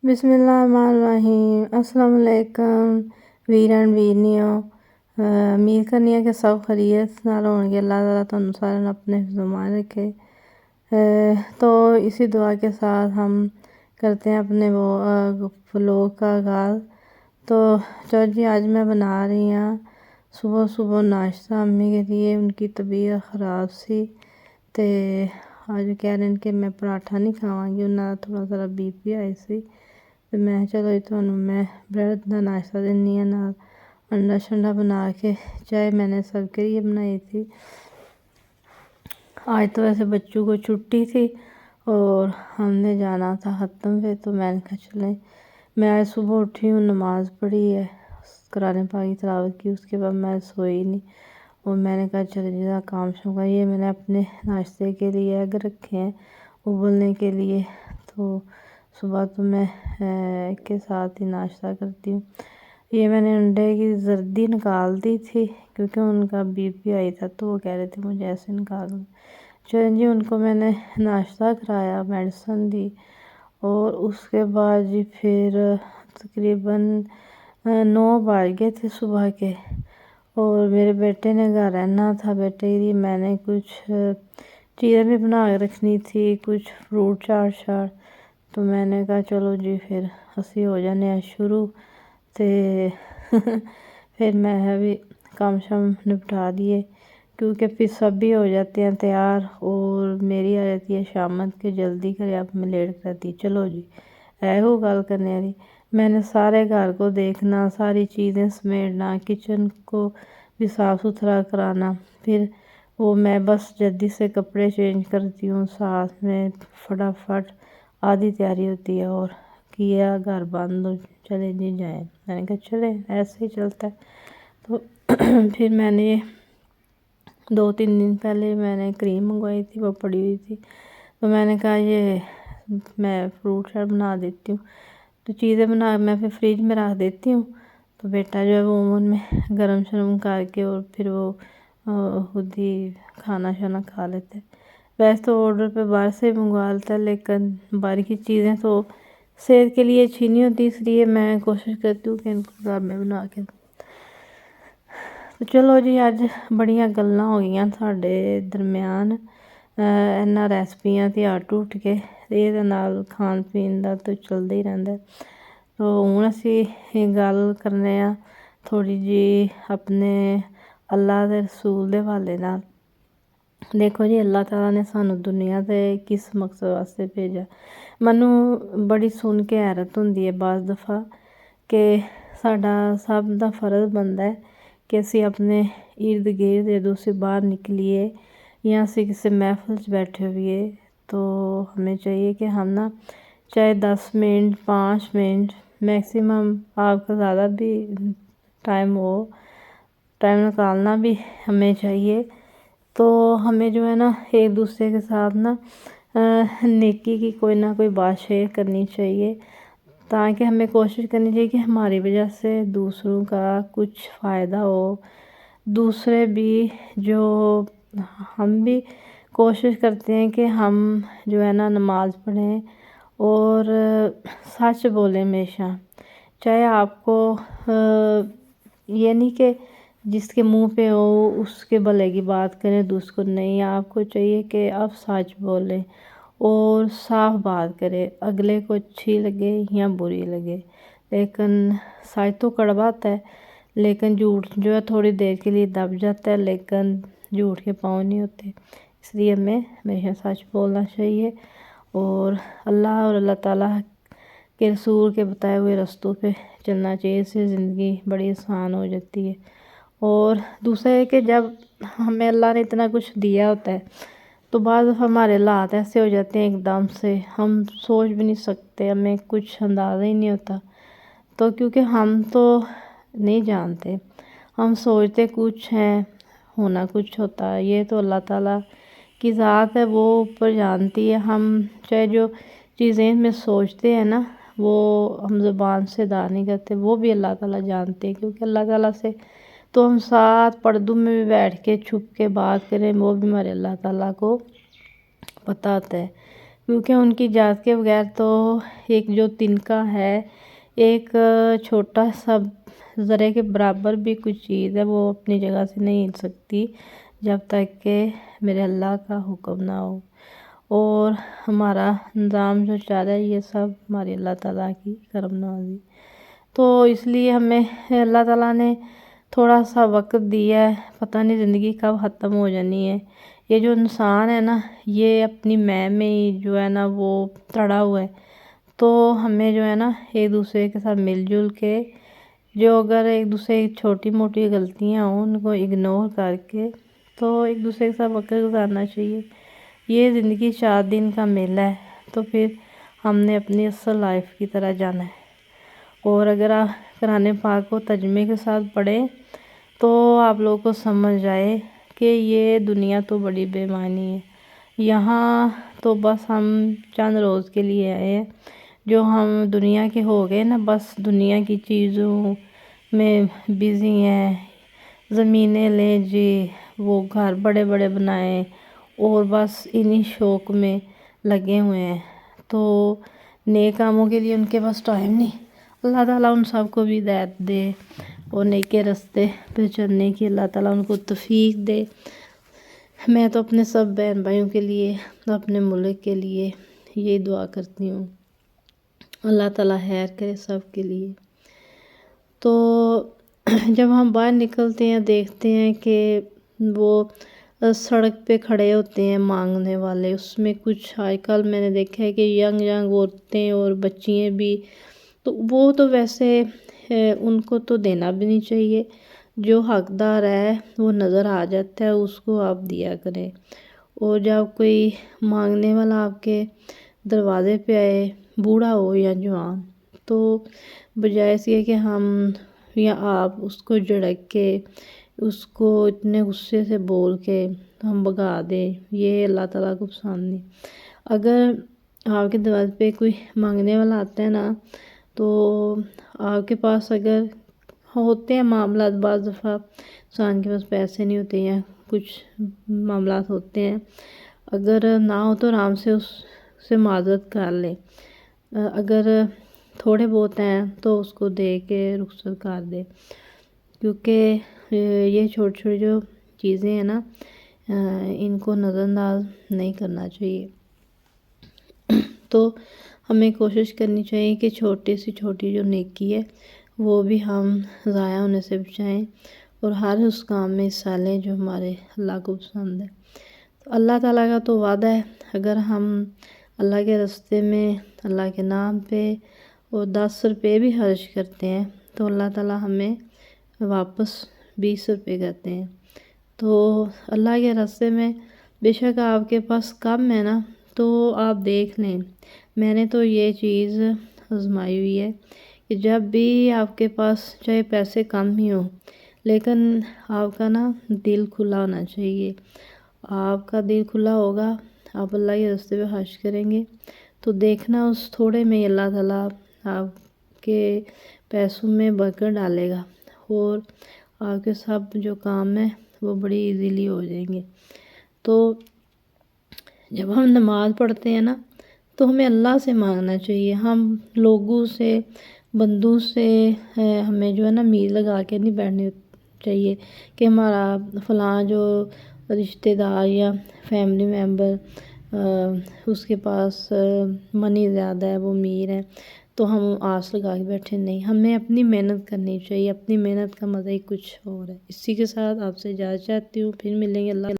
बिस्मिल्लाहिर्रहमानिर्रहीम। अस्सलाम वालेकुम ਵੀਰ ਐਂਡ ਵੀਰਨੀਓ। उम्मीद करनी है कि सब खैरियत नाल होंगे। अल्लाह ताला तुहानू सारिਆਂ ਨੂੰ अपने ज़ुबान रखे। तो इसी दुआ के साथ हम करते हैं अपने वो व्लॉग का आगाज़। तो चलो जी, आज मैं बना रही हूँ सुबह सुबह नाश्ता अम्मी के लिए। उनकी तबीयत ख़राब सी तो आज कह रहे हैं कि मैं पराठा नहीं खावांगी, उन्होंने थोड़ा ज़रा बीपी आई सी। तो मैं चलो जी तुहानू मैं ब्रेड का नाश्ता देनी है, नाल अंडा शंडा बना के। चाय मैंने सबके लिए बनाई थी। आज तो वैसे बच्चों को छुट्टी थी और हमने जाना था ख़त्म पे, तो मैंने कहा चले। मैं आज सुबह उठी हूँ, नमाज़ पढ़ी है, कुरान पाक की तिलावत की, उसके बाद मैं सोई नहीं। और मैंने कहा चले जरा काम शाम का। ये मैंने अपने नाश्ते के लिए एग रखे हैं उबलने के लिए। तो सुबह तो मैं के साथ ही नाश्ता करती हूँ। ये मैंने अंडे की जर्दी निकाल दी थी क्योंकि उनका बीपी आई था, तो वो कह रहे थे मुझे ऐसे निकाल दो। चलें जी, उनको मैंने नाश्ता कराया, मेडिसिन दी। और उसके बाद जी फिर तकरीबन 9 बज गए थे सुबह के। और मेरे बेटे ने घर रहना था, बेटे के लिए मैंने कुछ चीज़ें भी बना के रखनी थी, कुछ फ्रूट चाट शाट। तो मैंने कहा चलो जी फिर असी हो जाने शुरू। तो फिर मैं भी काम शाम निपटा दिए क्योंकि फिर सब भी हो जाते हैं तैयार। और मेरी आ जाती है शामत के जल्दी करे, अब मैं लेट करती। चलो जी ऐहो गल करने वाली। मैंने सारे घर को देखना, सारी चीज़ें समेटना, किचन को भी साफ़ सुथरा कराना। फिर वो मैं बस जल्दी से कपड़े चेंज करती हूँ, साथ में फटाफट आधी तैयारी होती है और किया घर बंद हो। चले जी जाए, मैंने कहा चले ऐसे ही चलता है। तो फिर मैंने 2-3 दिन पहले मैंने क्रीम मंगवाई थी, वो पड़ी हुई थी। तो मैंने कहा ये मैं फ्रूट चाट बना देती हूँ। तो चीज़ें बना मैं फिर फ्रिज में रख देती हूँ। तो बेटा जो है वो ओवन में गरम शरम करके और फिर वो खुद ही खाना शाना खा लेते हैं। वैसे तो ऑर्डर पे बाहर से मंगवा लेता है, लेकिन बाहर की चीज़ें तो सेहत के लिए अच्छी नहीं होती, इसलिए मैं कोशिश करती हूँ कि इनको घर में बना के। तो चलो जी, अज बड़ियां गल्लां हो गईयां साडे दरम्यान इन्हां रैसपियां तैयार टूट के। ਇਹਦੇ ਨਾਲ ਖਾਣ ਪੀਣ ਦਾ ਤਾਂ ਚੱਲਦਾ ਹੀ ਰਹਿੰਦਾ। तो ਹੁਣ ਅਸੀਂ ਗੱਲ ਕਰਨੇ ਆ ਥੋੜੀ ਜੀ ਆਪਣੇ ਅੱਲਾ ਦੇ ਰਸੂਲ ਦੇ ਹਵਾਲੇ ਨਾਲ। देखो जी, अल्लाह ताला ने सानू दुनिया ते किस मकसद वास्ते भेजा। मैनू बड़ी सुन के हैरत होंदी है बाज़ दफ़ा कि साडा सब दा फ़र्ज़ बनदा है कि असी अपने इर्द गिर्द जदों असी बाहर निकलीए या असी किसी महफिल च बैठे होइए, तो हमें चाहिए कि हम ना चाहे 10 मिनट 5 मिनट मैक्सिमम आपका ज़्यादा भी टाइम हो, टाइम निकालना भी हमें चाहिए। तो हमें जो है ना एक दूसरे के साथ ना नेकी की कोई ना कोई बात शेयर करनी चाहिए, ताकि हमें कोशिश करनी चाहिए कि हमारी वजह से दूसरों का कुछ फ़ायदा हो। दूसरे भी जो हम भी कोशिश करते हैं कि हम जो है ना नमाज़ पढ़ें और सच बोलें हमेशा। चाहे आपको ये नहीं कि जिसके मुंह पे हो उसके भले की बात करें, दूसरे को नहीं। आपको चाहिए कि आप सच बोलें और साफ बात करें, अगले को अच्छी लगे या बुरी लगे। लेकिन सच तो कड़वा होता है, लेकिन झूठ जो है थोड़ी देर के लिए दब जाता है, लेकिन झूठ के पाँव नहीं होते। इसलिए हमें हमेशा सच बोलना चाहिए और अल्लाह और अल्लाह ताला के रसूल के बताए हुए रास्तों पे चलना चाहिए। इससे ज़िंदगी बड़ी आसान हो जाती है। और दूसरा है कि जब हमें अल्लाह ने इतना कुछ दिया होता है, तो बाद हमारे हालात ऐसे हो जाते हैं एकदम से, हम सोच भी नहीं सकते, हमें कुछ अंदाज़ा ही नहीं होता। तो क्योंकि हम तो नहीं जानते, हम सोचते कुछ हैं, होना कुछ होता है। ये तो अल्लाह ताला की ज़ात है, वो ऊपर जानती है। हम चाहे जो चीज़ें में सोचते हैं ना, वो हम ज़ुबान से अदा नहीं करते, वो भी अल्लाह ताला जानते हैं। क्योंकि अल्लाह ताला से तो हम साथ पर्दों में भी बैठ के छुप के बात करें, वो भी हमारे अल्लाह ताला को पता होता है। کیونکہ ان کی اجازت کے بغیر تو ایک جو تنکا ہے، ایک چھوٹا سا ذرے کے برابر بھی کچھ چیز ہے، وہ اپنی جگہ سے نہیں ہل سکتی جب تک کہ میرے اللہ کا حکم نہ ہو۔ اور ہمارا نظام جو چل رہا ہے یہ سب ہمارے اللہ تعالیٰ کی کرم نوازی۔ تو اس لیے ہمیں اللہ تعالیٰ نے تھوڑا سا وقت دیا ہے، پتہ نہیں زندگی کب ختم ہو جانی ہے۔ یہ جو انسان ہے نا، یہ اپنی میں ہی جو ہے نا وہ تڑا ہوا ہے۔ تو ہمیں جو ہے نا ایک دوسرے کے ساتھ مل جل کے، جو اگر ایک دوسرے کی چھوٹی موٹی غلطیاں ہوں ان کو اگنور کر کے تو ایک دوسرے کے ساتھ وقت گزارنا چاہیے۔ یہ زندگی 4 دن کا میلہ ہے، تو پھر ہم نے اپنی اصل لائف کی طرح جانا ہے۔ اور اگر آپ قرآن پاک کو ترجمے کے ساتھ پڑھیں تو آپ لوگوں کو سمجھ آئے کہ یہ دنیا تو بڑی بے معنی ہے۔ یہاں تو بس ہم چند روز کے لیے آئے ہیں، جو ہم دنیا کے ہو گئے نا، بس دنیا کی چیزوں میں بزی ہیں۔ زمینیں لیں جی، وہ گھر بڑے بڑے بنائیں، اور بس انہی شوق میں لگے ہوئے ہیں۔ تو نیک کاموں کے لیے ان کے پاس ٹائم نہیں۔ اللہ تعالیٰ ان سب کو بھی ہدایت دے اور نیک کے راستے پہ چلنے کی اللہ تعالیٰ ان کو توفیق دے۔ میں تو اپنے سب بہن بھائیوں کے لیے، اپنے ملک کے لیے یہ دعا کرتی ہوں، اللہ تعالیٰ خیر کرے سب کے لیے۔ تو جب ہم باہر نکلتے ہیں دیکھتے ہیں کہ وہ سڑک پہ کھڑے ہوتے ہیں مانگنے والے، اس میں کچھ آج کل میں نے دیکھا ہے کہ ینگ عورتیں اور بچیاں بھی، تو وہ تو ویسے ان کو تو دینا بھی نہیں چاہیے۔ جو حقدار ہے وہ نظر آ جاتا ہے، اس کو آپ دیا کریں۔ اور جب کوئی مانگنے والا آپ کے دروازے پہ آئے، بوڑھا ہو یا جوان، تو بجائے اس کے کہ ہم یا آپ اس کو جھڑک کے، اس کو اتنے غصے سے بول کے ہم بھگا دیں، یہ اللہ تعالیٰ کو پسند نہیں۔ اگر آپ کے دروازے پہ کوئی مانگنے والا آتا ہے نا، تو آپ کے پاس اگر ہوتے ہیں معاملات، بعض دفعہ انسان کے پاس پیسے نہیں ہوتے یا کچھ معاملات ہوتے ہیں، اگر نہ ہو تو آرام سے اس سے معذرت کر لیں۔ اگر تھوڑے بہت ہیں تو اس کو دے کے رخصت کر دے، کیونکہ یہ چھوٹی چھوٹی جو چیزیں ہیں نا، ان کو نظر انداز نہیں کرنا چاہیے۔ تو ہمیں کوشش کرنی چاہیے کہ چھوٹی سی چھوٹی جو نیکی ہے وہ بھی ہم ضائع ہونے سے بچائیں، اور ہر اس کام میں حصہ لیں جو ہمارے اللہ کو پسند ہے۔ تو اللہ تعالیٰ کا تو وعدہ ہے، اگر ہم اللہ کے راستے میں اللہ کے نام پہ اور 10 روپے بھی خرچ کرتے ہیں تو اللہ تعالیٰ ہمیں واپس 20 روپے کرتے ہیں۔ تو اللہ کے راستے میں بے شک آپ کے پاس کم ہے نا، تو آپ دیکھ لیں، میں نے تو یہ چیز آزمائی ہوئی ہے کہ جب بھی آپ کے پاس چاہے پیسے کم ہی ہوں، لیکن آپ کا نا دل کھلا ہونا چاہیے۔ آپ کا دل کھلا ہوگا، آپ اللہ کے راستے پہ خرچ کریں گے، تو دیکھنا اس تھوڑے میں اللہ تعالیٰ آپ کے پیسوں میں برکت ڈالے گا، اور آپ کے سب جو کام ہیں وہ بڑی ایزیلی ہو جائیں گے۔ تو جب ہم نماز پڑھتے ہیں نا، تو ہمیں اللہ سے مانگنا چاہیے، ہم لوگوں سے، بندوں سے ہمیں جو ہے نا امید لگا کے نہیں بیٹھنے چاہیے کہ ہمارا فلاں جو رشتہ دار یا فیملی ممبر اس کے پاس منی زیادہ ہے، وہ امیر ہے، تو ہم آس لگا کے بیٹھے نہیں۔ ہمیں اپنی محنت کرنی چاہیے، اپنی محنت کا مزہ ہی کچھ اور ہے۔ اسی کے ساتھ آپ سے اجازت چاہتی ہوں، پھر ملیں گے۔ اللہ